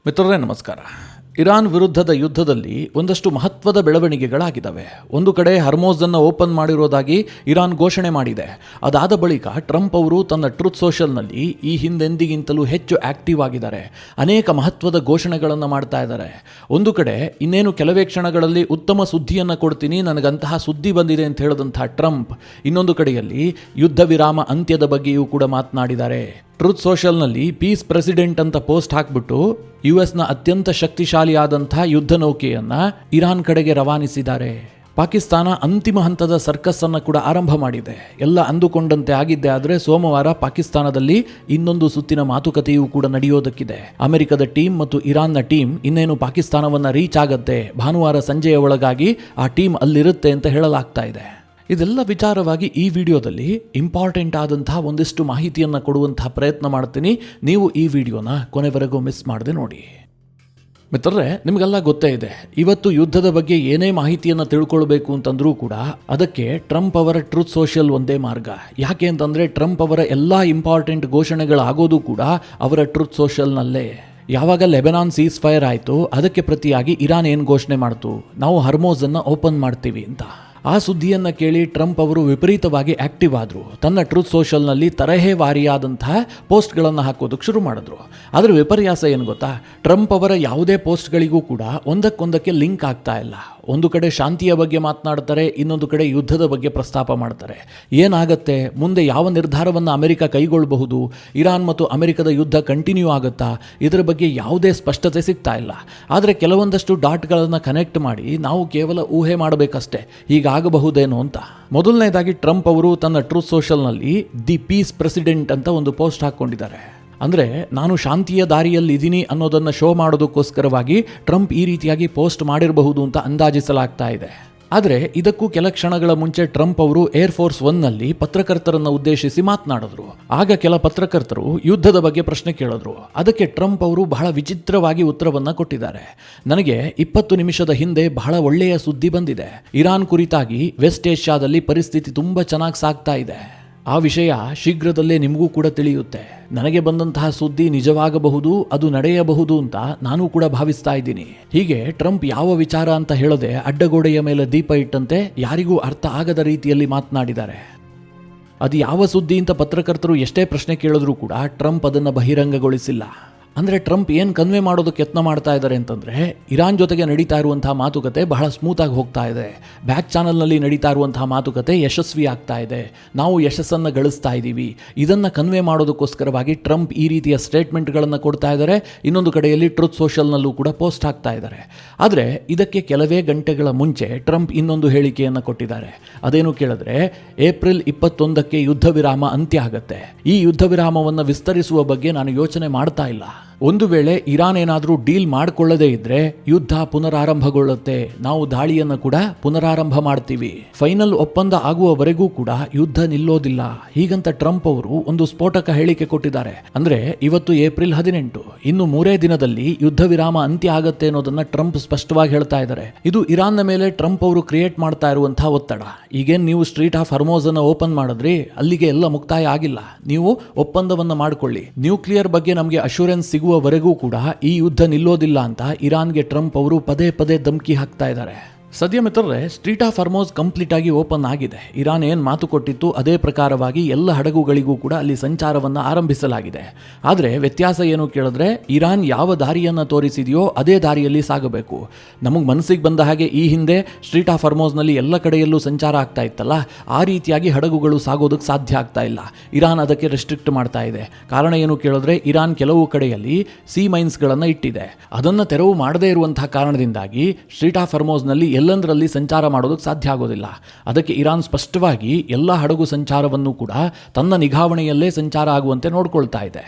ಮಿತ್ರರೇ ನಮಸ್ಕಾರ. ಇರಾನ್ ವಿರುದ್ಧದ ಯುದ್ಧದಲ್ಲಿ ಒಂದಷ್ಟು ಮಹತ್ವದ ಬೆಳವಣಿಗೆಗಳಾಗಿದ್ದಾವೆ. ಒಂದು ಕಡೆ ಹರ್ಮೋಜನ್ನು ಓಪನ್ ಮಾಡಿರೋದಾಗಿ ಇರಾನ್ ಘೋಷಣೆ ಮಾಡಿದೆ. ಅದಾದ ಬಳಿಕ ಟ್ರಂಪ್ ಅವರು ತನ್ನ ಟ್ರೂತ್ ಸೋಷಲ್ನಲ್ಲಿ ಈ ಹಿಂದೆಂದಿಗಿಂತಲೂ ಹೆಚ್ಚು ಆಕ್ಟಿವ್ ಆಗಿದ್ದಾರೆ. ಅನೇಕ ಮಹತ್ವದ ಘೋಷಣೆಗಳನ್ನು ಮಾಡ್ತಾ ಇದ್ದಾರೆ. ಒಂದು ಕಡೆ ಇನ್ನೇನು ಕೆಲವೇ ಕ್ಷಣಗಳಲ್ಲಿ ಉತ್ತಮ ಸುದ್ದಿಯನ್ನು ಕೊಡ್ತೀನಿ, ನನಗಂತಹ ಸುದ್ದಿ ಬಂದಿದೆ ಅಂತ ಹೇಳಿದಂಥ ಟ್ರಂಪ್ ಇನ್ನೊಂದು ಕಡೆಯಲ್ಲಿ ಯುದ್ಧ ವಿರಾಮ ಅಂತ್ಯದ ಬಗ್ಗೆಯೂ ಕೂಡ ಮಾತನಾಡಿದ್ದಾರೆ. ಟ್ರೂತ್ ಸೋಷಲ್ನಲ್ಲಿ ಪೀಸ್ ಪ್ರೆಸಿಡೆಂಟ್ ಅಂತ ಪೋಸ್ಟ್ ಹಾಕ್ಬಿಟ್ಟು ಯುಎಸ್ನ ಅತ್ಯಂತ ಶಕ್ತಿಶಾಲಿಯಾದಂಥ ಯುದ್ಧ ನೌಕೆಯನ್ನು ಇರಾನ್ ಕಡೆಗೆ ರವಾನಿಸಿದ್ದಾರೆ. ಪಾಕಿಸ್ತಾನ ಅಂತಿಮ ಹಂತದ ಸರ್ಕಸ್ ಅನ್ನು ಕೂಡ ಆರಂಭ ಮಾಡಿದೆ. ಎಲ್ಲ ಅಂದುಕೊಂಡಂತೆ ಆಗಿದ್ದೆ, ಆದರೆ ಸೋಮವಾರ ಪಾಕಿಸ್ತಾನದಲ್ಲಿ ಇನ್ನೊಂದು ಸುತ್ತಿನ ಮಾತುಕತೆಯೂ ಕೂಡ ನಡೆಯೋದಕ್ಕಿದೆ. ಅಮೆರಿಕದ ಟೀಮ್ ಮತ್ತು ಇರಾನ್ನ ಟೀಮ್ ಇನ್ನೇನು ಪಾಕಿಸ್ತಾನವನ್ನು ರೀಚ್ ಆಗತ್ತೆ. ಭಾನುವಾರ ಸಂಜೆಯ ಒಳಗಾಗಿ ಆ ಟೀಮ್ ಅಲ್ಲಿರುತ್ತೆ ಅಂತ ಹೇಳಲಾಗ್ತಾ ಇದೆ. ಇದೆಲ್ಲ ವಿಚಾರವಾಗಿ ಈ ವಿಡಿಯೋದಲ್ಲಿ ಇಂಪಾರ್ಟೆಂಟ್ ಆದಂತಹ ಒಂದಿಷ್ಟು ಮಾಹಿತಿಯನ್ನು ಕೊಡುವಂತಹ ಪ್ರಯತ್ನ ಮಾಡ್ತೀನಿ. ನೀವು ಈ ವಿಡಿಯೋನ ಕೊನೆವರೆಗೂ ಮಿಸ್ ಮಾಡದೆ ನೋಡಿ. ಮಿತ್ರರೇ, ನಿಮಗೆಲ್ಲ ಗೊತ್ತೇ ಇದೆ, ಇವತ್ತು ಯುದ್ಧದ ಬಗ್ಗೆ ಏನೇ ಮಾಹಿತಿಯನ್ನು ತಿಳ್ಕೊಳ್ಬೇಕು ಅಂತಂದ್ರೂ ಕೂಡ ಅದಕ್ಕೆ ಟ್ರಂಪ್ ಅವರ ಟ್ರೂತ್ ಸೋಷಿಯಲ್ ಒಂದೇ ಮಾರ್ಗ. ಯಾಕೆ ಅಂತಂದರೆ ಟ್ರಂಪ್ ಅವರ ಎಲ್ಲ ಇಂಪಾರ್ಟೆಂಟ್ ಘೋಷಣೆಗಳಾಗೋದು ಕೂಡ ಅವರ ಟ್ರೂತ್ ಸೋಷಿಯಲ್ನಲ್ಲೇ. ಯಾವಾಗ ಲೆಬನಾನ್ ಸೀಸ್ ಫೈರ್ ಆಯಿತು, ಅದಕ್ಕೆ ಪ್ರತಿಯಾಗಿ ಇರಾನ್ ಏನು ಘೋಷಣೆ ಮಾಡ್ತು, ನಾವು ಹರ್ಮೋಜನ್ನು ಓಪನ್ ಮಾಡ್ತೀವಿ ಅಂತ. ಆ ಸುದ್ದಿಯನ್ನು ಕೇಳಿ ಟ್ರಂಪ್ ಅವರು ವಿಪರೀತವಾಗಿ ಆಕ್ಟಿವ್ ಆದರು. ತನ್ನ ಟ್ರೂತ್ ಸೋಷಲ್ನಲ್ಲಿ ತರಹೇವಾರಿಯಾದಂತಹ ಪೋಸ್ಟ್ಗಳನ್ನು ಹಾಕೋದಕ್ಕೆ ಶುರು ಮಾಡಿದ್ರು. ಅದರ ವಿಪರ್ಯಾಸ ಏನು ಗೊತ್ತಾ, ಟ್ರಂಪ್ ಅವರ ಯಾವುದೇ ಪೋಸ್ಟ್ಗಳಿಗೂ ಕೂಡ ಒಂದಕ್ಕೊಂದಕ್ಕೆ ಲಿಂಕ್ ಆಗ್ತಾ ಇಲ್ಲ. ಒಂದು ಕಡೆ ಶಾಂತಿಯ ಬಗ್ಗೆ ಮಾತನಾಡ್ತಾರೆ, ಇನ್ನೊಂದು ಕಡೆ ಯುದ್ಧದ ಬಗ್ಗೆ ಪ್ರಸ್ತಾಪ ಮಾಡ್ತಾರೆ. ಏನಾಗತ್ತೆ ಮುಂದೆ, ಯಾವ ನಿರ್ಧಾರವನ್ನು ಅಮೆರಿಕ ಕೈಗೊಳ್ಳಬಹುದು, ಇರಾನ್ ಮತ್ತು ಅಮೆರಿಕದ ಯುದ್ಧ ಕಂಟಿನ್ಯೂ ಆಗುತ್ತಾ, ಇದರ ಬಗ್ಗೆ ಯಾವುದೇ ಸ್ಪಷ್ಟತೆ ಸಿಗ್ತಾ ಇಲ್ಲ. ಆದರೆ ಕೆಲವೊಂದಷ್ಟು ಡಾಟ್ಗಳನ್ನು ಕನೆಕ್ಟ್ ಮಾಡಿ ನಾವು ಕೇವಲ ಊಹೆ ಮಾಡಬೇಕಷ್ಟೇ, ಹೀಗಾಗಬಹುದೇನೋ ಅಂತ. ಮೊದಲನೇದಾಗಿ ಟ್ರಂಪ್ ಅವರು ತನ್ನ ಟ್ರೂತ್ ಸೋಷಲ್ನಲ್ಲಿ ದಿ ಪೀಸ್ ಪ್ರೆಸಿಡೆಂಟ್ ಅಂತ ಒಂದು ಪೋಸ್ಟ್ ಹಾಕ್ಕೊಂಡಿದ್ದಾರೆ. ಅಂದರೆ ನಾನು ಶಾಂತಿಯ ದಾರಿಯಲ್ಲಿ ಇದ್ದೀನಿ ಅನ್ನೋದನ್ನು ಶೋ ಮಾಡೋದಕ್ಕೋಸ್ಕರವಾಗಿ ಟ್ರಂಪ್ ಈ ರೀತಿಯಾಗಿ ಪೋಸ್ಟ್ ಮಾಡಿರಬಹುದು ಅಂತ ಅಂದಾಜಿಸಲಾಗ್ತಾ ಇದೆ. ಆದರೆ ಇದಕ್ಕೂ ಕೆಲ ಕ್ಷಣಗಳ ಮುಂಚೆ ಟ್ರಂಪ್ ಅವರು ಏರ್ಫೋರ್ಸ್ ಒನ್ನಲ್ಲಿ ಪತ್ರಕರ್ತರನ್ನು ಉದ್ದೇಶಿಸಿ ಮಾತನಾಡಿದ್ರು. ಆಗ ಕೆಲ ಪತ್ರಕರ್ತರು ಯುದ್ಧದ ಬಗ್ಗೆ ಪ್ರಶ್ನೆ ಕೇಳಿದ್ರು. ಅದಕ್ಕೆ ಟ್ರಂಪ್ ಅವರು ಬಹಳ ವಿಚಿತ್ರವಾಗಿ ಉತ್ತರವನ್ನು ಕೊಟ್ಟಿದ್ದಾರೆ. ನನಗೆ 20 ನಿಮಿಷದ ಹಿಂದೆ ಬಹಳ ಒಳ್ಳೆಯ ಸುದ್ದಿ ಬಂದಿದೆ. ಇರಾನ್ ಕುರಿತಾಗಿ ವೆಸ್ಟ್ ಏಷ್ಯಾದಲ್ಲಿ ಪರಿಸ್ಥಿತಿ ತುಂಬ ಚೆನ್ನಾಗಿ ಸಾಗ್ತಾ ಇದೆ. ಆ ವಿಷಯ ಶೀಘ್ರದಲ್ಲೇ ನಿಮಗೂ ಕೂಡ ತಿಳಿಯುತ್ತೆ. ನನಗೆ ಬಂದಂತಹ ಸುದ್ದಿ ನಿಜವಾಗಬಹುದು, ಅದು ನಡೆಯಬಹುದು ಅಂತ ನಾನು ಕೂಡ ಭಾವಿಸ್ತಾ ಇದ್ದೀನಿ. ಹೀಗೆ ಟ್ರಂಪ್ ಯಾವ ವಿಚಾರ ಅಂತ ಹೇಳದೆ ಅಡ್ಡಗೋಡೆಯ ಮೇಲೆ ದೀಪ ಇಟ್ಟಂತೆ ಯಾರಿಗೂ ಅರ್ಥ ಆಗದ ರೀತಿಯಲ್ಲಿ ಮಾತನಾಡಿದ್ದಾರೆ. ಅದು ಯಾವ ಸುದ್ದಿ ಅಂತ ಪತ್ರಕರ್ತರು ಎಷ್ಟೇ ಪ್ರಶ್ನೆ ಕೇಳಿದ್ರೂ ಕೂಡ ಟ್ರಂಪ್ ಅದನ್ನು ಬಹಿರಂಗಗೊಳಿಸಿಲ್ಲ. ಅಂದರೆ ಟ್ರಂಪ್ ಏನು ಕನ್ವೆ ಮಾಡೋದಕ್ಕೆ ಯತ್ನ ಮಾಡ್ತಾ ಇದ್ದಾರೆ ಅಂತಂದರೆ, ಇರಾನ್ ಜೊತೆಗೆ ನಡೀತಾ ಇರುವಂತಹ ಮಾತುಕತೆ ಬಹಳ ಸ್ಮೂತಾಗಿ ಹೋಗ್ತಾ ಇದೆ, ಬ್ಯಾಕ್ ಚಾನಲ್ನಲ್ಲಿ ನಡೀತಾ ಇರುವಂತಹ ಮಾತುಕತೆ ಯಶಸ್ವಿ ಆಗ್ತಾ ಇದೆ, ನಾವು ಯಶಸ್ಸನ್ನು ಗಳಿಸ್ತಾ ಇದ್ದೀವಿ. ಇದನ್ನು ಕನ್ವೆ ಮಾಡೋದಕ್ಕೋಸ್ಕರವಾಗಿ ಟ್ರಂಪ್ ಈ ರೀತಿಯ ಸ್ಟೇಟ್ಮೆಂಟ್ಗಳನ್ನು ಕೊಡ್ತಾ ಇದ್ದಾರೆ. ಇನ್ನೊಂದು ಕಡೆಯಲ್ಲಿ ಟ್ರೂತ್ ಸೋಷಲ್ನಲ್ಲೂ ಕೂಡ ಪೋಸ್ಟ್ ಹಾಕ್ತಾ ಇದ್ದಾರೆ. ಆದರೆ ಇದಕ್ಕೆ ಕೆಲವೇ ಗಂಟೆಗಳ ಮುಂಚೆ ಟ್ರಂಪ್ ಇನ್ನೊಂದು ಹೇಳಿಕೆಯನ್ನು ಕೊಟ್ಟಿದ್ದಾರೆ. ಅದೇನು ಕೇಳಿದ್ರೆ, ಏಪ್ರಿಲ್ 21ಕ್ಕೆ ಯುದ್ಧ ವಿರಾಮ ಅಂತ್ಯ ಆಗುತ್ತೆ. ಈ ಯುದ್ಧ ವಿರಾಮವನ್ನು ವಿಸ್ತರಿಸುವ ಬಗ್ಗೆ ನಾನು ಯೋಚನೆ ಮಾಡ್ತಾ ಇಲ್ಲ. ಒಂದು ವೇಳೆ ಇರಾನ್ ಏನಾದರೂ ಡೀಲ್ ಮಾಡಿಕೊಳ್ಳದೇ ಇದ್ರೆ ಯುದ್ಧ ಪುನರಾರಂಭಗೊಳ್ಳುತ್ತೆ, ನಾವು ದಾಳಿಯನ್ನು ಕೂಡ ಪುನರಾರಂಭ ಮಾಡ್ತೀವಿ, ಫೈನಲ್ ಒಪ್ಪಂದ ಆಗುವವರೆಗೂ ಕೂಡ ಯುದ್ಧ ನಿಲ್ಲೋದಿಲ್ಲ, ಹೀಗಂತ ಟ್ರಂಪ್ ಅವರು ಒಂದು ಸ್ಫೋಟಕ ಹೇಳಿಕೆ ಕೊಟ್ಟಿದ್ದಾರೆ. ಅಂದ್ರೆ ಇವತ್ತು ಏಪ್ರಿಲ್ 18, ಇನ್ನು 3 ದಿನದಲ್ಲಿ ಯುದ್ಧ ವಿರಾಮ ಅಂತ್ಯ ಆಗತ್ತೆ ಅನ್ನೋದನ್ನ ಟ್ರಂಪ್ ಸ್ಪಷ್ಟವಾಗಿ ಹೇಳ್ತಾ ಇದ್ದಾರೆ. ಇದು ಇರಾನ್ನ ಮೇಲೆ ಟ್ರಂಪ್ ಅವರು ಕ್ರಿಯೇಟ್ ಮಾಡ್ತಾ ಇರುವಂತಹ ಒತ್ತಡ. ಈಗೇನು ನೀವು ಸ್ಟ್ರೀಟ್ ಆಫ್ ಹರ್ಮೋಜ್ ಅನ್ನು ಓಪನ್ ಮಾಡಿದ್ರಿ, ಅಲ್ಲಿಗೆ ಎಲ್ಲ ಮುಕ್ತಾಯ ಆಗಿಲ್ಲ, ನೀವು ಒಪ್ಪಂದವನ್ನು ಮಾಡಿಕೊಳ್ಳಿ, ನ್ಯೂಕ್ಲಿಯರ್ ಬಗ್ಗೆ ನಮಗೆ ಅಶ್ಯೂರೆನ್ಸ್ ವರೆಗೂ ಕೂಡ ಈ ಯುದ್ಧ ನಿಲ್ಲೋದಿಲ್ಲ ಅಂತ ಇರಾನ್ಗೆ ಟ್ರಂಪ್ ಅವರು ಪದೇ ಪದೇ ಧಮಕಿ ಹಾಕ್ತಾ ಇದ್ದಾರೆ. ಸದ್ಯ ಮಿತ್ರರೇ, ಸ್ಟ್ರೀಟ್ ಆಫ್ ಹರ್ಮೋಜ್ ಕಂಪ್ಲೀಟ್ ಆಗಿ ಓಪನ್ ಆಗಿದೆ. ಇರಾನ್ ಏನು ಮಾತು ಕೊಟ್ಟಿತ್ತು ಅದೇ ಪ್ರಕಾರವಾಗಿ ಎಲ್ಲ ಹಡಗುಗಳಿಗೂ ಕೂಡ ಅಲ್ಲಿ ಸಂಚಾರವನ್ನು ಆರಂಭಿಸಲಾಗಿದೆ. ಆದರೆ ವ್ಯತ್ಯಾಸ ಏನು ಕೇಳಿದ್ರೆ, ಇರಾನ್ ಯಾವ ದಾರಿಯನ್ನು ತೋರಿಸಿದೆಯೋ ಅದೇ ದಾರಿಯಲ್ಲಿ ಸಾಗಬೇಕು. ನಮಗೆ ಮನಸ್ಸಿಗೆ ಬಂದ ಹಾಗೆ ಈ ಹಿಂದೆ ಸ್ಟ್ರೀಟ್ ಆಫ್ ಹರ್ಮೋಜ್ನಲ್ಲಿ ಎಲ್ಲ ಕಡೆಯಲ್ಲೂ ಸಂಚಾರ ಆಗ್ತಾ ಇತ್ತಲ್ಲ, ಆ ರೀತಿಯಾಗಿ ಹಡಗುಗಳು ಸಾಗೋದಕ್ಕೆ ಸಾಧ್ಯ ಆಗ್ತಾ ಇಲ್ಲ. ಇರಾನ್ ಅದಕ್ಕೆ ರೆಸ್ಟ್ರಿಕ್ಟ್ ಮಾಡ್ತಾ ಇದೆ. ಕಾರಣ ಏನು ಕೇಳಿದ್ರೆ, ಇರಾನ್ ಕೆಲವು ಕಡೆಯಲ್ಲಿ ಸಿ ಮೈನ್ಸ್ಗಳನ್ನು ಇಟ್ಟಿದೆ. ಅದನ್ನು ತೆರವು ಮಾಡದೇ ಇರುವಂತಹ ಕಾರಣದಿಂದಾಗಿ ಸ್ಟ್ರೀಟ್ ಆಫ್ ಹರ್ಮೋಜ್ನಲ್ಲಿ ಎಲ್ಲಂದರಲ್ಲಿ ಸಂಚಾರ ಮಾಡೋದಕ್ಕೆ ಸಾಧ್ಯ ಆಗೋದಿಲ್ಲ. ಅದಕ್ಕೆ ಇರಾನ್ ಸ್ಪಷ್ಟವಾಗಿ ಎಲ್ಲ ಹಡಗು ಸಂಚಾರವನ್ನು ಕೂಡ ತನ್ನ ನಿಗಾವಣೆಯಲ್ಲೇ ಸಂಚಾರ ಆಗುವಂತೆ ನೋಡ್ಕೊಳ್ತಾ ಇದೆ.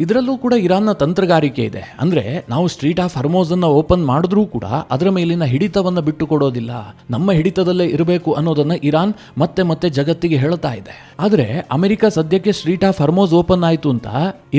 ಇದರಲ್ಲೂ ಕೂಡ ಇರಾನ್ನ ತಂತ್ರಗಾರಿಕೆ ಇದೆ. ಅಂದರೆ ನಾವು ಸ್ಟ್ರೀಟ್ ಆಫ್ ಹರ್ಮೋಜನ್ನು ಓಪನ್ ಮಾಡಿದ್ರೂ ಕೂಡ ಅದರ ಮೇಲಿನ ಹಿಡಿತವನ್ನು ಬಿಟ್ಟು ಕೊಡೋದಿಲ್ಲ, ನಮ್ಮ ಹಿಡಿತದಲ್ಲೇ ಇರಬೇಕು ಅನ್ನೋದನ್ನು ಇರಾನ್ ಮತ್ತೆ ಮತ್ತೆ ಜಗತ್ತಿಗೆ ಹೇಳ್ತಾ ಇದೆ. ಆದರೆ ಅಮೆರಿಕ ಸದ್ಯಕ್ಕೆ ಸ್ಟ್ರೀಟ್ ಆಫ್ ಹರ್ಮೋಜ್ ಓಪನ್ ಆಯಿತು ಅಂತ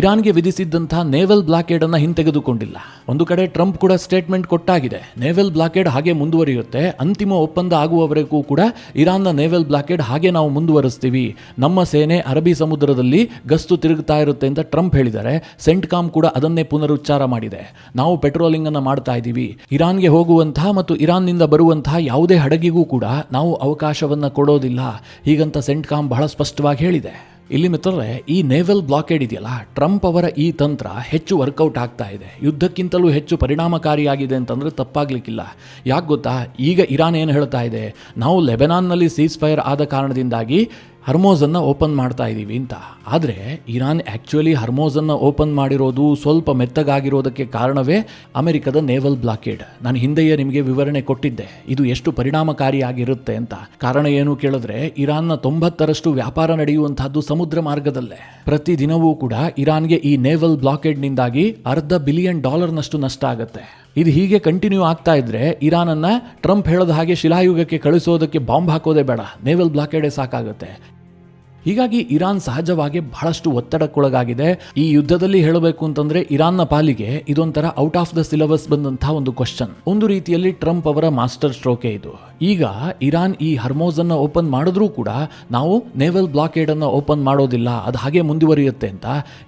ಇರಾನ್ಗೆ ವಿಧಿಸಿದ್ದಂತಹ ನೇವಲ್ ಬ್ಲಾಕೇಡ್ ಅನ್ನು ಹಿಂತೆಗೆದುಕೊಂಡಿಲ್ಲ. ಒಂದು ಕಡೆ ಟ್ರಂಪ್ ಕೂಡ ಸ್ಟೇಟ್ಮೆಂಟ್ ಕೊಟ್ಟಾಗಿದೆ, ನೇವಲ್ ಬ್ಲಾಕೇಡ್ ಹಾಗೆ ಮುಂದುವರಿಯುತ್ತೆ, ಅಂತಿಮ ಒಪ್ಪಂದ ಆಗುವವರೆಗೂ ಕೂಡ ಇರಾನ್ನ ನೇವಲ್ ಬ್ಲಾಕೇಡ್ ಹಾಗೆ ನಾವು ಮುಂದುವರಿಸ್ತೀವಿ, ನಮ್ಮ ಸೇನೆ ಅರಬ್ಬಿ ಸಮುದ್ರದಲ್ಲಿ ಗಸ್ತು ತಿರುಗ್ತಾ ಇರುತ್ತೆ ಅಂತ ಟ್ರಂಪ್ ಹೇಳಿದ್ದಾರೆ. ಇದ್ದಾರೆ. ಸೆಂಟ್ಕಾಮ್ ಕೂಡ ಅದನ್ನೇ ಪುನರುಚ್ಚಾರ ಮಾಡಿದೆ. ನಾವು ಪೆಟ್ರೋಲಿಂಗ್ ಅನ್ನು ಮಾಡ್ತಾ ಇದ್ದೀವಿ. ಇರಾನ್ಗೆ ಹೋಗುವಂತಹ ಮತ್ತು ಇರಾನ್ನಿಂದ ಬರುವಂತಹ ಯಾವುದೇ ಹಡಗಿಗೂ ಕೂಡ ನಾವು ಅವಕಾಶವನ್ನ ಕೊಡೋದಿಲ್ಲ, ಹೀಗಂತ ಸೆಂಟ್ಕಾಮ್ ಬಹಳ ಸ್ಪಷ್ಟವಾಗಿ ಹೇಳಿದೆ. ಇಲ್ಲಿ ಮಿತ್ರರೇ, ಈ ನೇವಲ್ ಬ್ಲಾಕೇಡ್ ಇದೆಯಲ್ಲ, ಟ್ರಂಪ್ ಅವರ ಈ ತಂತ್ರ ಹೆಚ್ಚು ವರ್ಕೌಟ್ ಆಗ್ತಾ ಇದೆ. ಯುದ್ಧಕ್ಕಿಂತಲೂ ಹೆಚ್ಚು ಪರಿಣಾಮಕಾರಿಯಾಗಿದೆ ಅಂತಂದ್ರೆ ತಪ್ಪಾಗ್ಲಿಕ್ಕಿಲ್ಲ. ಯಾಕೆ ಗೊತ್ತಾ, ಈಗ ಇರಾನ್ ಏನು ಹೇಳ್ತಾ ಇದೆ, ನಾವು ಲೆಬನಾನ್ನಲ್ಲಿ ಸೀಸ್ ಫೈರ್ ಆದ ಕಾರಣದಿಂದಾಗಿ ಹರ್ಮೋಸನ್ನು ಓಪನ್ ಮಾಡ್ತಾ ಇದ್ದೀವಿ ಅಂತ. ಆದರೆ ಇರಾನ್ ಆ್ಯಕ್ಚುಲಿ ಹರ್ಮೋಸನ್ನು ಓಪನ್ ಮಾಡಿರೋದು ಸ್ವಲ್ಪ ಮೆತ್ತಗಾಗಿರೋದಕ್ಕೆ ಕಾರಣವೇ ಅಮೆರಿಕದ ನೇವಲ್ ಬ್ಲಾಕೇಡ್. ನಾನು ಹಿಂದೆಯೇ ನಿಮಗೆ ವಿವರಣೆ ಕೊಟ್ಟಿದ್ದೆ ಇದು ಎಷ್ಟು ಪರಿಣಾಮಕಾರಿಯಾಗಿರುತ್ತೆ ಅಂತ. ಕಾರಣ ಏನು ಕೇಳಿದ್ರೆ, ಇರಾನ್ನ 90% ವ್ಯಾಪಾರ ನಡೆಯುವಂತಹದ್ದು ಸಮುದ್ರ ಮಾರ್ಗದಲ್ಲೇ. ಪ್ರತಿದಿನವೂ ಕೂಡ ಇರಾನ್ಗೆ ಈ ನೇವಲ್ ಬ್ಲಾಕೇಡ್ನಿಂದಾಗಿ $500 ಬಿಲಿಯನ್ ನಷ್ಟ ಆಗುತ್ತೆ. ಇದು ಹೀಗೆ ಕಂಟಿನ್ಯೂ ಆಗ್ತಾ ಇದ್ರೆ ಇರಾನನ್ನ ಟ್ರಂಪ್ ಹೇಳದ ಹಾಗೆ ಶಿಲಾಯುಗಕ್ಕೆ ಕಳಿಸೋದಕ್ಕೆ ಬಾಂಬ್ ಹಾಕೋದೇ ಬೇಡ, ನೇವಲ್ ಬ್ಲಾಕೇಡೇ ಸಾಕಾಗುತ್ತೆ. ಹೀಗಾಗಿ ಇರಾನ್ ಸಹಜವಾಗಿ ಬಹಳಷ್ಟು ಒತ್ತಡಕ್ಕೊಳಗಾಗಿದೆ. ಈ ಯುದ್ಧದಲ್ಲಿ ಹೇಳಬೇಕು ಅಂತಂದ್ರೆ ಇರಾನ್ನ ಪಾಲಿಗೆ ಇದೊಂಥರ ಔಟ್ ಆಫ್ ದ ಸಿಲೆಬಸ್ ಬಂದಂತಹ ಒಂದು ಕ್ವಶನ್. ಒಂದು ರೀತಿಯಲ್ಲಿ ಟ್ರಂಪ್ ಅವರ ಮಾಸ್ಟರ್ ಸ್ಟ್ರೋಕೆ ಇದು. ಈಗ ಇರಾನ್ ಈ ಹರ್ಮೋಸ್ ಅನ್ನ ಓಪನ್ ಮಾಡಿದ್ರೂ ಕೂಡ ನಾವು ನೇವಲ್ ಬ್ಲಾಕೇಡ್ ಅನ್ನ ಓಪನ್ ಮಾಡೋದಿಲ್ಲ, ಅದು ಹಾಗೆ ಮುಂದುವರಿಯುತ್ತೆ ಅಂತ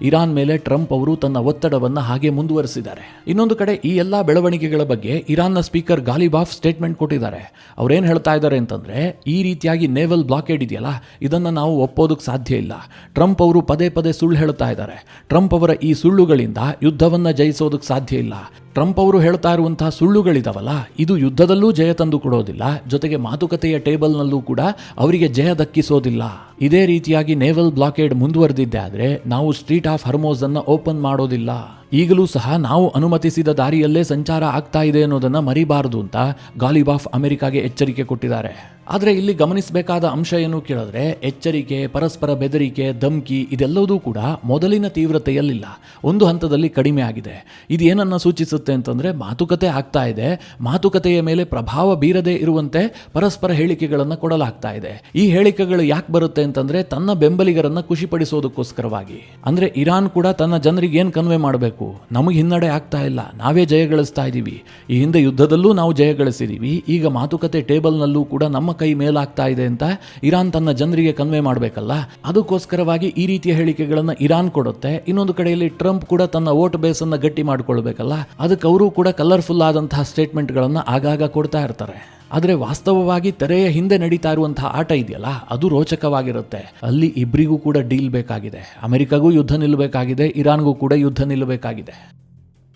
ಇರಾನ್ ಮೇಲೆ ಟ್ರಂಪ್ ಅವರು ತನ್ನ ಒತ್ತಡವನ್ನ ಹಾಗೆ ಮುಂದುವರಿಸಿದ್ದಾರೆ. ಇನ್ನೊಂದು ಕಡೆ ಈ ಎಲ್ಲಾ ಬೆಳವಣಿಗೆಗಳ ಬಗ್ಗೆ ಇರಾನ್ನ ಸ್ಪೀಕರ್ ಗಾಲಿಬಾಫ್ ಸ್ಟೇಟ್ಮೆಂಟ್ ಕೊಟ್ಟಿದ್ದಾರೆ. ಅವ್ರೇನ್ ಹೇಳ್ತಾ ಇದ್ದಾರೆ ಅಂತಂದ್ರೆ, ಈ ರೀತಿಯಾಗಿ ನೇವಲ್ ಬ್ಲಾಕೇಡ್ ಇದೆಯಲ್ಲ, ಇದನ್ನ ನಾವು ಒಪ್ಪೋದಕ್ಕೆ ಸಾಧ್ಯ ಇಲ್ಲ. ಟ್ರಂಪ್ ಅವರು ಪದೇ ಪದೇ ಸುಳ್ಳು ಹೇಳ್ತಾ ಇದ್ದಾರೆ. ಟ್ರಂಪ್ ಅವರ ಈ ಸುಳ್ಳುಗಳಿಂದ ಯುದ್ಧವನ್ನ ಜಯಿಸೋದಕ್ಕೆ ಸಾಧ್ಯ ಇಲ್ಲ. ಟ್ರಂಪ್ ಅವರು ಹೇಳ್ತಾ ಇರುವಂತಹ ಸುಳ್ಳುಗಳಿದಾವಲ್ಲ, ಇದು ಯುದ್ಧದಲ್ಲೂ ಜಯ ತಂದು ಕೊಡೋದಿಲ್ಲ, ಜೊತೆಗೆ ಮಾತುಕತೆಯ ಟೇಬಲ್ನಲ್ಲೂ ಕೂಡ ಅವರಿಗೆ ಜಯ ದಕ್ಕಿಸೋದಿಲ್ಲ. ಇದೇ ರೀತಿಯಾಗಿ ನೇವಲ್ ಬ್ಲಾಕೇಡ್ ಮುಂದುವರೆದಿದ್ದೆ ಆದ್ರೆ ನಾವು ಸ್ಟ್ರೀಟ್ ಆಫ್ ಹರ್ಮೋಸ್ ಅನ್ನ ಓಪನ್ ಮಾಡೋದಿಲ್ಲ. ಈಗಲೂ ಸಹ ನಾವು ಅನುಮತಿಸಿದ ದಾರಿಯಲ್ಲೇ ಸಂಚಾರ ಆಗ್ತಾ ಇದೆ ಅನ್ನೋದನ್ನ ಮರಿಬಾರದು ಅಂತ ಗಾಲಿಬಾಫ್ ಅಮೆರಿಕಾಗೆ ಎಚ್ಚರಿಕೆ ಕೊಟ್ಟಿದ್ದಾರೆ. ಆದರೆ ಇಲ್ಲಿ ಗಮನಿಸಬೇಕಾದ ಅಂಶ ಏನು ಕೇಳಿದ್ರೆ, ಎಚ್ಚರಿಕೆ, ಪರಸ್ಪರ ಬೆದರಿಕೆ, ಧಮ್ಕಿ ಇದೆಲ್ಲವೂ ಕೂಡ ಮೊದಲಿನ ತೀವ್ರತೆಯಲ್ಲಿಲ್ಲ, ಒಂದು ಹಂತದಲ್ಲಿ ಕಡಿಮೆ ಆಗಿದೆ. ಇದು ಏನನ್ನ ಸೂಚಿಸುತ್ತೆ ಅಂತಂದ್ರೆ, ಮಾತುಕತೆ ಆಗ್ತಾ ಇದೆ, ಮಾತುಕತೆಯ ಮೇಲೆ ಪ್ರಭಾವ ಬೀರದೇ ಇರುವಂತೆ ಪರಸ್ಪರ ಹೇಳಿಕೆಗಳನ್ನು ಕೊಡಲಾಗ್ತಾ ಇದೆ. ಈ ಹೇಳಿಕೆಗಳು ಯಾಕೆ ಬರುತ್ತೆ ಅಂತಂದ್ರೆ, ತನ್ನ ಬೆಂಬಲಿಗರನ್ನ ಖುಷಿಪಡಿಸೋದಕ್ಕೋಸ್ಕರವಾಗಿ. ಅಂದ್ರೆ ಇರಾನ್ ಕೂಡ ತನ್ನ ಜನರಿಗೆ ಏನ್ ಕನ್ವೆ ಮಾಡಬೇಕು, ನಮಗೆ ಹಿನ್ನಡೆ ಆಗ್ತಾ ಇಲ್ಲ, ನಾವೇ ಜಯ ಗಳಿಸ್ತಾ ಇದ್ದೀವಿ, ಈ ಹಿಂದೆ ಯುದ್ಧದಲ್ಲೂ ನಾವು ಜಯ ಗಳಿಸಿದೀವಿ, ಈಗ ಮಾತುಕತೆ ಟೇಬಲ್ನಲ್ಲೂ ಕೂಡ ನಮ್ಮ ಕೈ ಮೇಲಾಗ್ತಾ ಇದೆ ಅಂತ ಇರಾನ್ ತನ್ನ ಜನರಿಗೆ ಕನ್ವೆ ಮಾಡಬೇಕಲ್ಲ. ಅದಕ್ಕೋಸ್ಕರವಾಗಿ ಈ ರೀತಿಯ ಹೇಳಿಕೆಗಳನ್ನು ಇರಾನ್ ಕೊಡುತ್ತೆ. ಇನ್ನೊಂದು ಕಡೆಯಲ್ಲಿ ಟ್ರಂಪ್ ಕೂಡ ತನ್ನ ವೋಟ್ ಬೇಸ್ ಅನ್ನ ಗಟ್ಟಿ ಮಾಡಿಕೊಳ್ಬೇಕಲ್ಲ, ಅದಕ್ಕೆ ಅವರು ಕೂಡ ಕಲರ್ಫುಲ್ ಆದಂತಹ ಸ್ಟೇಟ್ಮೆಂಟ್ಗಳನ್ನು ಆಗಾಗ ಕೊಡ್ತಾ ಇರ್ತಾರೆ. ಆದರೆ ವಾಸ್ತವವಾಗಿ ತೆರೆಯ ಹಿಂದೆ ನಡೀತಾ ಇರುವಂತಹ ಆಟ ಇದೆಯಲ್ಲ, ಅದು ರೋಚಕವಾಗಿರುತ್ತೆ. ಅಲ್ಲಿ ಇಬ್ಬರಿಗೂ ಕೂಡ ಡೀಲ್ ಬೇಕಾಗಿದೆ. ಅಮೆರಿಕಾಗೂ ಯುದ್ಧ ನಿಲ್ಲಬೇಕಾಗಿದೆ, ಇರಾನ್ಗೂ ಕೂಡ ಯುದ್ಧ ನಿಲ್ಲಬೇಕಾಗಿದೆ.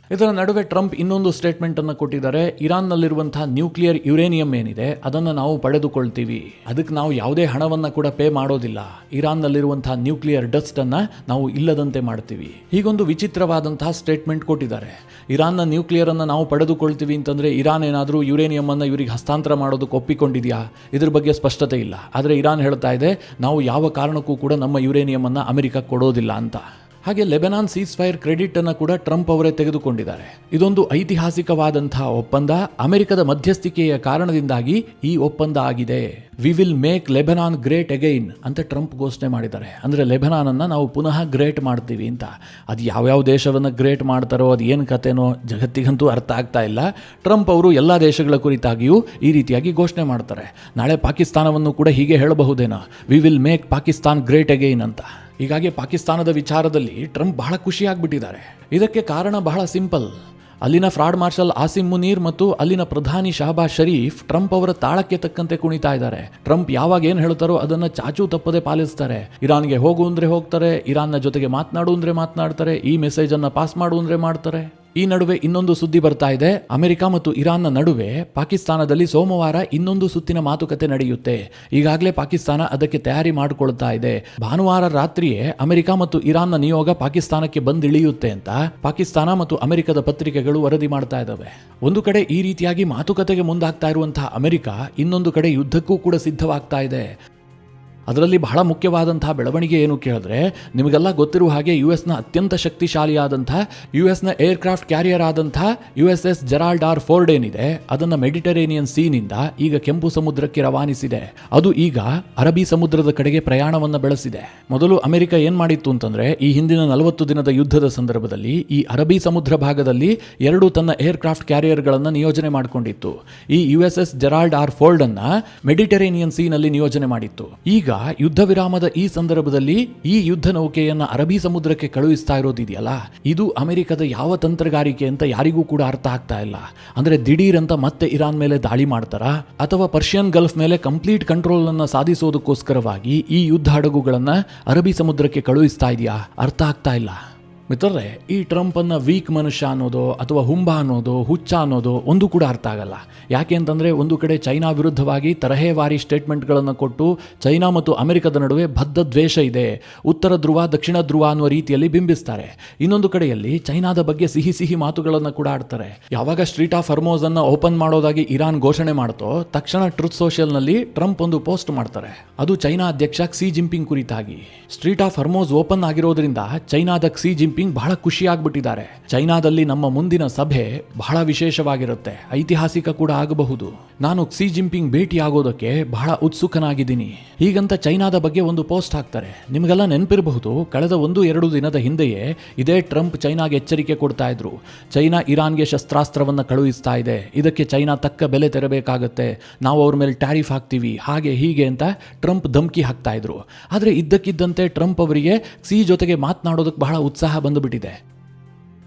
ಇದರ ನಡುವೆ ಟ್ರಂಪ್ ಇನ್ನೊಂದು ಸ್ಟೇಟ್ಮೆಂಟ್ ಅನ್ನು ಕೊಟ್ಟಿದ್ದಾರೆ. ಇರಾನ್ನಲ್ಲಿರುವಂತಹ ನ್ಯೂಕ್ಲಿಯರ್ ಯುರೇನಿಯಂ ಏನಿದೆ ಅದನ್ನು ನಾವು ಪಡೆದುಕೊಳ್ತೀವಿ, ಅದಕ್ಕೆ ನಾವು ಯಾವುದೇ ಹಣವನ್ನು ಕೂಡ ಪೇ ಮಾಡೋದಿಲ್ಲ. ಇರಾನ್ನಲ್ಲಿರುವಂತಹ ನ್ಯೂಕ್ಲಿಯರ್ ಡಸ್ಟ್ ಅನ್ನ ನಾವು ಇಲ್ಲದಂತೆ ಮಾಡ್ತೀವಿ. ಹೀಗೊಂದು ವಿಚಿತ್ರವಾದಂತಹ ಸ್ಟೇಟ್ಮೆಂಟ್ ಕೊಟ್ಟಿದ್ದಾರೆ. ಇರಾನ್ನ ನ್ಯೂಕ್ಲಿಯರ್ ಅನ್ನು ನಾವು ಪಡೆದುಕೊಳ್ತೀವಿ ಅಂತಂದ್ರೆ ಇರಾನ್ ಏನಾದರೂ ಯುರೇನಿಯಂ ಅನ್ನು ಇವರಿಗೆ ಹಸ್ತಾಂತರ ಮಾಡೋದಕ್ಕೆ ಒಪ್ಪಿಕೊಂಡಿದೆಯಾ? ಇದ್ರ ಬಗ್ಗೆ ಸ್ಪಷ್ಟತೆ ಇಲ್ಲ. ಆದರೆ ಇರಾನ್ ಹೇಳ್ತಾ ಇದೆ, ನಾವು ಯಾವ ಕಾರಣಕ್ಕೂ ಕೂಡ ನಮ್ಮ ಯುರೇನಿಯಂ ಅನ್ನು ಅಮೆರಿಕ ಕೊಡೋದಿಲ್ಲ ಅಂತ. ಹಾಗೆ ಲೆಬನಾನ್ ಸೀಸ್ ಫೈರ್ ಕ್ರೆಡಿಟ್ ಅನ್ನು ಕೂಡ ಟ್ರಂಪ್ ಅವರೇ ತೆಗೆದುಕೊಂಡಿದ್ದಾರೆ. ಇದೊಂದು ಐತಿಹಾಸಿಕವಾದಂತಹ ಒಪ್ಪಂದ. ಅಮೆರಿಕದ ಮಧ್ಯಸ್ಥಿಕೆಯ ಕಾರಣದಿಂದಾಗಿ ಈ ಒಪ್ಪಂದ ಆಗಿದೆ. V will make Lebanon great again ಅಂತ ಟ್ರಂಪ್ ಘೋಷಣೆ ಮಾಡಿದ್ದಾರೆ. ಅಂದರೆ ಲೆಬನಾನ್ ಅನ್ನು ನಾವು ಪುನಃ ಗ್ರೇಟ್ ಮಾಡ್ತೀವಿ ಅಂತ. ಅದು ಯಾವ್ಯಾವ ದೇಶವನ್ನು ಗ್ರೇಟ್ ಮಾಡ್ತಾರೋ ಅದು ಏನು ಕತೆನೋ ಜಗತ್ತಿಗಂತೂ ಅರ್ಥ ಆಗ್ತಾ ಇಲ್ಲ. ಟ್ರಂಪ್ ಅವರು ಎಲ್ಲ ದೇಶಗಳ ಕುರಿತಾಗಿಯೂ ಈ ರೀತಿಯಾಗಿ ಘೋಷಣೆ ಮಾಡ್ತಾರೆ. ನಾಳೆ ಪಾಕಿಸ್ತಾನವನ್ನು ಕೂಡ ಹೀಗೆ ಹೇಳಬಹುದೇನೋ, we will make Pakistan great again ಅಂತ. ಹೀಗಾಗಿ ಪಾಕಿಸ್ತಾನದ ವಿಚಾರದಲ್ಲಿ ಟ್ರಂಪ್ ಬಹಳ ಖುಷಿಯಾಗ್ಬಿಟ್ಟಿದ್ದಾರೆ. ಇದಕ್ಕೆ ಕಾರಣ ಬಹಳ ಸಿಂಪಲ್. ಅಲ್ಲಿನ ಫ್ರಾಡ್ ಮಾರ್ಷಲ್ ಆಸಿಮ್ ಮುನೀರ್ ಮತ್ತು ಅಲ್ಲಿನ ಪ್ರಧಾನಿ ಶಹಬಾಜ್ ಶರೀಫ್ ಟ್ರಂಪ್ ಅವರ ತಾಳಕ್ಕೆ ತಕ್ಕಂತೆ ಕುಣಿತಾ ಇದ್ದಾರೆ. ಟ್ರಂಪ್ ಯಾವಾಗ ಏನು ಹೇಳ್ತಾರೋ ಅದನ್ನ ಚಾಚೂ ತಪ್ಪದೆ ಪಾಲಿಸ್ತಾರೆ. ಇರಾನ್ಗೆ ಹೋಗು ಅಂದ್ರೆ ಹೋಗ್ತಾರೆ, ಇರಾನ್ನ ಜೊತೆಗೆ ಮಾತನಾಡು ಅಂದ್ರೆ ಮಾತನಾಡ್ತಾರೆ, ಈ ಮೆಸೇಜ್ ಅನ್ನ ಪಾಸ್ ಮಾಡು ಅಂದ್ರೆ ಮಾಡ್ತಾರೆ. ಈ ನಡುವೆ ಇನ್ನೊಂದು ಸುದ್ದಿ ಬರ್ತಾ ಇದೆ. ಅಮೆರಿಕ ಮತ್ತು ಇರಾನ್ನ ನಡುವೆ ಪಾಕಿಸ್ತಾನದಲ್ಲಿ ಸೋಮವಾರ ಇನ್ನೊಂದು ಸುತ್ತಿನ ಮಾತುಕತೆ ನಡೆಯುತ್ತೆ. ಈಗಾಗಲೇ ಪಾಕಿಸ್ತಾನ ಅದಕ್ಕೆ ತಯಾರಿ ಮಾಡಿಕೊಳ್ತಾ ಇದೆ. ಭಾನುವಾರ ರಾತ್ರಿಯೇ ಅಮೆರಿಕ ಮತ್ತು ಇರಾನ್ನ ನಿಯೋಗ ಪಾಕಿಸ್ತಾನಕ್ಕೆ ಬಂದಿಳಿಯುತ್ತೆ ಅಂತ ಪಾಕಿಸ್ತಾನ ಮತ್ತು ಅಮೆರಿಕದ ಪತ್ರಿಕೆಗಳು ವರದಿ ಮಾಡ್ತಾ ಇದ್ದಾವೆ. ಒಂದು ಕಡೆ ಈ ರೀತಿಯಾಗಿ ಮಾತುಕತೆಗೆ ಮುಂದಾಗ್ತಾ ಇರುವಂತಹ ಅಮೆರಿಕ, ಇನ್ನೊಂದು ಕಡೆ ಯುದ್ಧಕ್ಕೂ ಕೂಡ ಸಿದ್ಧವಾಗ್ತಾ ಇದೆ. ಅದರಲ್ಲಿ ಬಹಳ ಮುಖ್ಯವಾದಂತಹ ಬೆಳವಣಿಗೆ ಏನು ಕೇಳಿದ್ರೆ, ನಿಮಗೆಲ್ಲ ಗೊತ್ತಿರುವ ಹಾಗೆ ಯುಎಸ್ನ ಅತ್ಯಂತ ಶಕ್ತಿಶಾಲಿಯಾದಂತಹ ಯುಎಸ್ನ ಏರ್ಕ್ರಾಫ್ಟ್ ಕ್ಯಾರಿಯರ್ ಆದಂತಹ USS ಜೆರಾಲ್ಡ್ ಆರ್ ಫೋರ್ಡ್ ಏನಿದೆ ಅದನ್ನು ಮೆಡಿಟರೇನಿಯನ್ ಸೀನಿಂದ ಈಗ ಕೆಂಪು ಸಮುದ್ರಕ್ಕೆ ರವಾನಿಸಿದೆ. ಅದು ಈಗ ಅರಬ್ಬಿ ಸಮುದ್ರದ ಕಡೆಗೆ ಪ್ರಯಾಣವನ್ನು ಬೆಳೆಸಿದೆ. ಮೊದಲು ಅಮೆರಿಕ ಏನ್ ಮಾಡಿತ್ತು ಅಂತಂದ್ರೆ, ಈ ಹಿಂದಿನ 40 ದಿನದ ಯುದ್ಧದ ಸಂದರ್ಭದಲ್ಲಿ ಈ ಅರಬ್ಬಿ ಸಮುದ್ರ ಭಾಗದಲ್ಲಿ 2 ತನ್ನ ಏರ್ಕ್ರಾಫ್ಟ್ ಕ್ಯಾರಿಯರ್ಗಳನ್ನು ನಿಯೋಜನೆ ಮಾಡಿಕೊಂಡಿತ್ತು. ಈ USS ಜೆರಾಲ್ಡ್ ಆರ್ ಫೋರ್ಡ್ ಅನ್ನ ಮೆಡಿಟರೇನಿಯನ್ ಸೀನಲ್ಲಿ ನಿಯೋಜನೆ ಮಾಡಿತ್ತು. ಈಗ ಯುದ್ಧ ವಿರಾಮದ ಈ ಸಂದರ್ಭದಲ್ಲಿ ಈ ಯುದ್ಧ ನೌಕೆಯನ್ನ ಅರಬ್ಬಿ ಸಮುದ್ರಕ್ಕೆ ಕಳುಹಿಸ್ತಾ ಇರೋದಿದೆಯಲ್ಲ, ಇದು ಅಮೆರಿಕದ ಯಾವ ತಂತ್ರಗಾರಿಕೆ ಅಂತ ಯಾರಿಗೂ ಕೂಡ ಅರ್ಥ ಆಗ್ತಾ ಇಲ್ಲ. ಅಂದ್ರೆ ದಿಢೀರ್ ಅಂತ ಮತ್ತೆ ಇರಾನ್ ಮೇಲೆ ದಾಳಿ ಮಾಡ್ತಾರಾ, ಅಥವಾ ಪರ್ಷಿಯನ್ ಗಲ್ಫ್ ಮೇಲೆ ಕಂಪ್ಲೀಟ್ ಕಂಟ್ರೋಲ್ ಅನ್ನ ಸಾಧಿಸೋದಕ್ಕೋಸ್ಕರವಾಗಿ ಈ ಯುದ್ಧ ಹಡಗುಗಳನ್ನ ಅರಬ್ಬಿ ಸಮುದ್ರಕ್ಕೆ ಕಳುಹಿಸ್ತಾ ಇದೆಯಾ, ಅರ್ಥ ಆಗ್ತಾ ಇಲ್ಲ. ಮಿತ್ರರೇ, ಈ ಟ್ರಂಪ್ ಅನ್ನ ವೀಕ್ ಮನುಷ್ಯ ಅನ್ನೋದು ಅಥವಾ ಹುಂಬ ಅನ್ನೋದು ಹುಚ್ಚ ಅನ್ನೋದು ಒಂದು ಕೂಡ ಅರ್ಥ ಆಗಲ್ಲ. ಯಾಕೆ ಅಂತಂದ್ರೆ ಒಂದು ಕಡೆ ಚೈನಾ ವಿರುದ್ಧವಾಗಿ ತರಹೇವಾರಿ ಸ್ಟೇಟ್ಮೆಂಟ್ಗಳನ್ನು ಕೊಟ್ಟು ಚೈನಾ ಮತ್ತು ಅಮೆರಿಕದ ನಡುವೆ ಬದ್ಧ ದ್ವೇಷ ಇದೆ, ಉತ್ತರ ಧ್ರುವ ದಕ್ಷಿಣ ಧ್ರುವ ಅನ್ನುವ ರೀತಿಯಲ್ಲಿ ಬಿಂಬಿಸ್ತಾರೆ. ಇನ್ನೊಂದು ಕಡೆಯಲ್ಲಿ ಚೈನಾದ ಬಗ್ಗೆ ಸಿಹಿ ಸಿಹಿ ಮಾತುಗಳನ್ನು ಕೂಡ ಆಡ್ತಾರೆ. ಯಾವಾಗ ಸ್ಟ್ರೀಟ್ ಆಫ್ ಹರ್ಮೋಸ್ ಅನ್ನ ಓಪನ್ ಮಾಡೋದಾಗಿ ಇರಾನ್ ಘೋಷಣೆ ಮಾಡ್ತೋ ತಕ್ಷಣ ಟ್ರುತ್ ಸೋಷಿಯಲ್ ನಲ್ಲಿ ಟ್ರಂಪ್ ಒಂದು ಪೋಸ್ಟ್ ಮಾಡ್ತಾರೆ. ಅದು ಚೈನಾ ಅಧ್ಯಕ್ಷ ಕ್ಸಿ ಜಿಂಪಿಂಗ್ ಕುರಿತಾಗಿ. ಸ್ಟ್ರೀಟ್ ಆಫ್ ಹರ್ಮೋಸ್ ಓಪನ್ ಆಗಿರೋದ್ರಿಂದ ಚೈನಾದ ಕ್ಸಿ ಜಿಂಪಿಂಗ್ ಬಹಳ ಖುಷಿಯಾಗ್ಬಿಟ್ಟಿದ್ದಾರೆ. ಚೈನಾದಲ್ಲಿ ನಮ್ಮ ಮುಂದಿನ ಸಭೆ ಬಹಳ ವಿಶೇಷವಾಗಿರುತ್ತೆ, ಐತಿಹಾಸಿಕ ಕೂಡ ಆಗಬಹುದು. ನಾನು ಕ್ಸಿ ಜಿಂಪಿಂಗ್ ಭೇಟಿ ಆಗೋದಕ್ಕೆ ಬಹಳ ಉತ್ಸುಕನಾಗಿದ್ದೀನಿ ಹೀಗಂತ ಚೈನಾದ ಬಗ್ಗೆ ಒಂದು ಪೋಸ್ಟ್ ಹಾಕ್ತಾರೆ. ನಿಮಗೆಲ್ಲ ನೆನಪಿರಬಹುದು, ಕಳೆದ 1-2 ದಿನದ ಹಿಂದೆಯೇ ಇದೇ ಟ್ರಂಪ್ ಚೈನಾಗೆ ಎಚ್ಚರಿಕೆ ಕೊಡ್ತಾ ಇದ್ರು. ಚೈನಾ ಇರಾನ್ಗೆ ಶಸ್ತ್ರಾಸ್ತ್ರವನ್ನ ಕಳುಹಿಸ್ತಾ ಇದೆ, ಇದಕ್ಕೆ ಚೈನಾ ತಕ್ಕ ಬೆಲೆ ತೆರಬೇಕಾಗತ್ತೆ, ನಾವು ಅವ್ರ ಮೇಲೆ ಟ್ಯಾರಿಫ್ ಹಾಕ್ತೀವಿ, ಹಾಗೆ ಹೀಗೆ ಅಂತ ಟ್ರಂಪ್ ಧಮಕಿ ಹಾಕ್ತಾ ಇದ್ರು. ಆದ್ರೆ ಇದ್ದಕ್ಕಿದ್ದಂತೆ ಟ್ರಂಪ್ ಅವರಿಗೆ ಕ್ಸಿ ಜೊತೆಗೆ ಮಾತನಾಡೋದಕ್ಕೆ ಬಹಳ ಉತ್ಸಾಹ ಬಂದುಬಿಟ್ಟಿದೆ.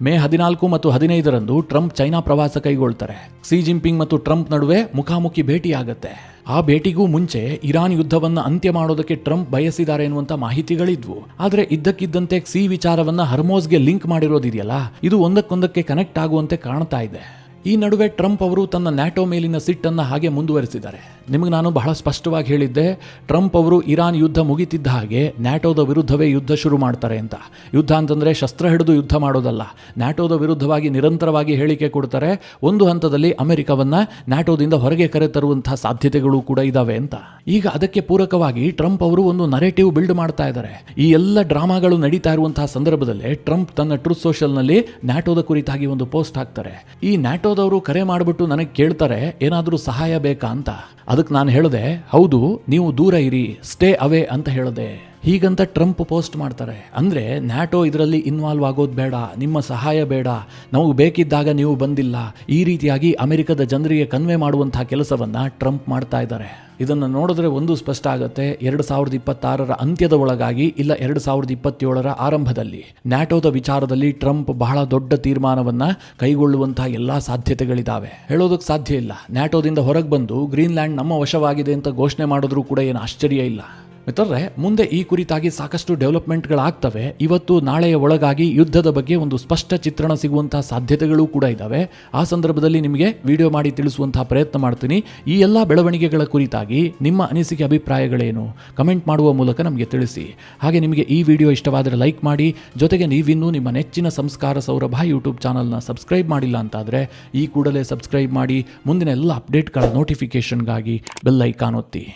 ಮೇ 14 ಮತ್ತು 15ರಂದು ಟ್ರಂಪ್ ಚೈನಾ ಪ್ರವಾಸ ಕೈಗೊಳ್ತಾರೆ. ಕ್ಸಿ ಜಿಂಪಿಂಗ್ ಮತ್ತು ಟ್ರಂಪ್ ನಡುವೆ ಮುಖಾಮುಖಿ ಭೇಟಿ ಆಗತ್ತೆ. ಆ ಭೇಟಿಗೂ ಮುಂಚೆ ಇರಾನ್ ಯುದ್ಧವನ್ನ ಅಂತ್ಯ ಮಾಡೋದಕ್ಕೆ ಟ್ರಂಪ್ ಬಯಸಿದ್ದಾರೆ ಎನ್ನುವಂತ ಮಾಹಿತಿಗಳಿದ್ವು. ಆದ್ರೆ ಇದ್ದಕ್ಕಿದ್ದಂತೆ ಕ್ಸಿ ವಿಚಾರವನ್ನ ಹರ್ಮೋಸ್ಗೆ ಲಿಂಕ್ ಮಾಡಿರೋದಿದೆಯಲ್ಲ, ಇದು ಒಂದಕ್ಕೊಂದಕ್ಕೆ ಕನೆಕ್ಟ್ ಆಗುವಂತೆ ಕಾಣ್ತಾ ಇದೆ. ಈ ನಡುವೆ ಟ್ರಂಪ್ ಅವರು ತನ್ನ ನ್ಯಾಟೋ ಮೇಲಿನ ಸಿಟ್ಟನ್ನು ಹಾಗೆ ಮುಂದುವರಿಸಿದ್ದಾರೆ. ನಿಮಗೆ ನಾನು ಬಹಳ ಸ್ಪಷ್ಟವಾಗಿ ಹೇಳಿದ್ದೆ, ಟ್ರಂಪ್ ಅವರು ಇರಾನ್ ಯುದ್ಧ ಮುಗಿತಿದ್ದ ಹಾಗೆ ನ್ಯಾಟೋದ ವಿರುದ್ಧವೇ ಯುದ್ಧ ಶುರು ಮಾಡ್ತಾರೆ ಅಂತ. ಯುದ್ಧ ಅಂತಂದರೆ ಶಸ್ತ್ರ ಹಿಡಿದು ಯುದ್ಧ ಮಾಡೋದಲ್ಲ, ನ್ಯಾಟೋದ ವಿರುದ್ಧವಾಗಿ ನಿರಂತರವಾಗಿ ಹೇಳಿಕೆ ಕೊಡ್ತಾರೆ. ಒಂದು ಹಂತದಲ್ಲಿ ಅಮೆರಿಕವನ್ನ ನ್ಯಾಟೋದಿಂದ ಹೊರಗೆ ಕರೆತರುವಂತಹ ಸಾಧ್ಯತೆಗಳು ಕೂಡ ಇದಾವೆ ಅಂತ. ಈಗ ಅದಕ್ಕೆ ಪೂರಕವಾಗಿ ಟ್ರಂಪ್ ಅವರು ಒಂದು ನರೇಟಿವ್ ಬಿಲ್ಡ್ ಮಾಡ್ತಾ ಇದ್ದಾರೆ. ಈ ಎಲ್ಲ ಡ್ರಾಮಾಗಳು ನಡೀತಾ ಇರುವಂತಹ ಸಂದರ್ಭದಲ್ಲೇ ಟ್ರಂಪ್ ತನ್ನ ಟ್ರೂತ್ ಸೋಷಿಯಲ್ನಲ್ಲಿ ನ್ಯಾಟೋದ ಕುರಿತಾಗಿ ಒಂದು ಪೋಸ್ಟ್ ಹಾಕ್ತಾರೆ. ಈ ನ್ಯಾಟೋದವರು ಕರೆ ಮಾಡಿಬಿಟ್ಟು ನನಗೆ ಕೇಳ್ತಾರೆ, ಏನಾದರೂ ಸಹಾಯ ಬೇಕಾ ಅಂತ. ಅದಕ್ಕೆ ನಾನು ಹೇಳಿದೆ, ಹೌದು, ನೀವು ದೂರ ಇರಿ, ಸ್ಟೇ ಅವೇ ಅಂತ ಹೇಳಿದೆ. ಹೀಗಂತ ಟ್ರಂಪ್ ಪೋಸ್ಟ್ ಮಾಡ್ತಾರೆ. ಅಂದರೆ ನ್ಯಾಟೋ ಇದರಲ್ಲಿ ಇನ್ವಾಲ್ವ್ ಆಗೋದು ಬೇಡ, ನಿಮ್ಮ ಸಹಾಯ ಬೇಡ, ನಮಗೆ ಬೇಕಿದ್ದಾಗ ನೀವು ಬಂದಿಲ್ಲ, ಈ ರೀತಿಯಾಗಿ ಅಮೆರಿಕದ ಜನರಿಗೆ ಕನ್ವೆ ಮಾಡುವಂತಹ ಕೆಲಸವನ್ನು ಟ್ರಂಪ್ ಮಾಡ್ತಾ ಇದ್ದಾರೆ. ಇದನ್ನು ನೋಡಿದ್ರೆ ಒಂದು ಸ್ಪಷ್ಟ ಆಗುತ್ತೆ, 2026ರ ಅಂತ್ಯದ ಒಳಗಾಗಿ ಇಲ್ಲ 2027ರ ಆರಂಭದಲ್ಲಿ ನ್ಯಾಟೋದ ವಿಚಾರದಲ್ಲಿ ಟ್ರಂಪ್ ಬಹಳ ದೊಡ್ಡ ತೀರ್ಮಾನವನ್ನ ಕೈಗೊಳ್ಳುವಂತಹ ಎಲ್ಲಾ ಸಾಧ್ಯತೆಗಳಿದಾವೆ. ಹೇಳೋದಕ್ಕೆ ಸಾಧ್ಯ ಇಲ್ಲ. ನ್ಯಾಟೋದಿಂದ ಹೊರಗೆ ಬಂದು ಗ್ರೀನ್ಲ್ಯಾಂಡ್ ನಮ್ಮ ವಶವಾಗಿದೆ ಅಂತ ಘೋಷಣೆ ಮಾಡಿದ್ರೂ ಕೂಡ ಏನು ಆಶ್ಚರ್ಯ ಇಲ್ಲ. ಮಿತ್ರರೇ, ಮುಂದೆ ಈ ಕುರಿತಾಗಿ ಸಾಕಷ್ಟು ಡೆವಲಪ್ಮೆಂಟ್ಗಳಾಗ್ತವೆ. ಇವತ್ತು ನಾಳೆಯ ಒಳಗಾಗಿ ಯುದ್ಧದ ಬಗ್ಗೆ ಒಂದು ಸ್ಪಷ್ಟ ಚಿತ್ರಣ ಸಿಗುವಂತಹ ಸಾಧ್ಯತೆಗಳು ಕೂಡ ಇದ್ದಾವೆ. ಆ ಸಂದರ್ಭದಲ್ಲಿ ನಿಮಗೆ ವಿಡಿಯೋ ಮಾಡಿ ತಿಳಿಸುವಂತಹ ಪ್ರಯತ್ನ ಮಾಡ್ತೀನಿ. ಈ ಎಲ್ಲ ಬೆಳವಣಿಗೆಗಳ ಕುರಿತಾಗಿ ನಿಮ್ಮ ಅನಿಸಿಕೆ ಅಭಿಪ್ರಾಯಗಳೇನು ಕಮೆಂಟ್ ಮಾಡುವ ಮೂಲಕ ನಮಗೆ ತಿಳಿಸಿ. ಹಾಗೆ ನಿಮಗೆ ಈ ವಿಡಿಯೋ ಇಷ್ಟವಾದರೆ ಲೈಕ್ ಮಾಡಿ. ಜೊತೆಗೆ ನೀವಿನ್ನೂ ನಿಮ್ಮ ನೆಚ್ಚಿನ ಸಂಸ್ಕಾರ ಸೌರಭ ಯೂಟ್ಯೂಬ್ ಚಾನಲ್ನ ಸಬ್ಸ್ಕ್ರೈಬ್ ಮಾಡಿಲ್ಲ ಅಂತಾದರೆ ಈ ಕೂಡಲೇ ಸಬ್ಸ್ಕ್ರೈಬ್ ಮಾಡಿ. ಮುಂದಿನ ಎಲ್ಲ ಅಪ್ಡೇಟ್ಗಳ ನೋಟಿಫಿಕೇಷನ್ಗಾಗಿ ಬೆಲ್ ಐಕಾನ್ ಒತ್ತಿ.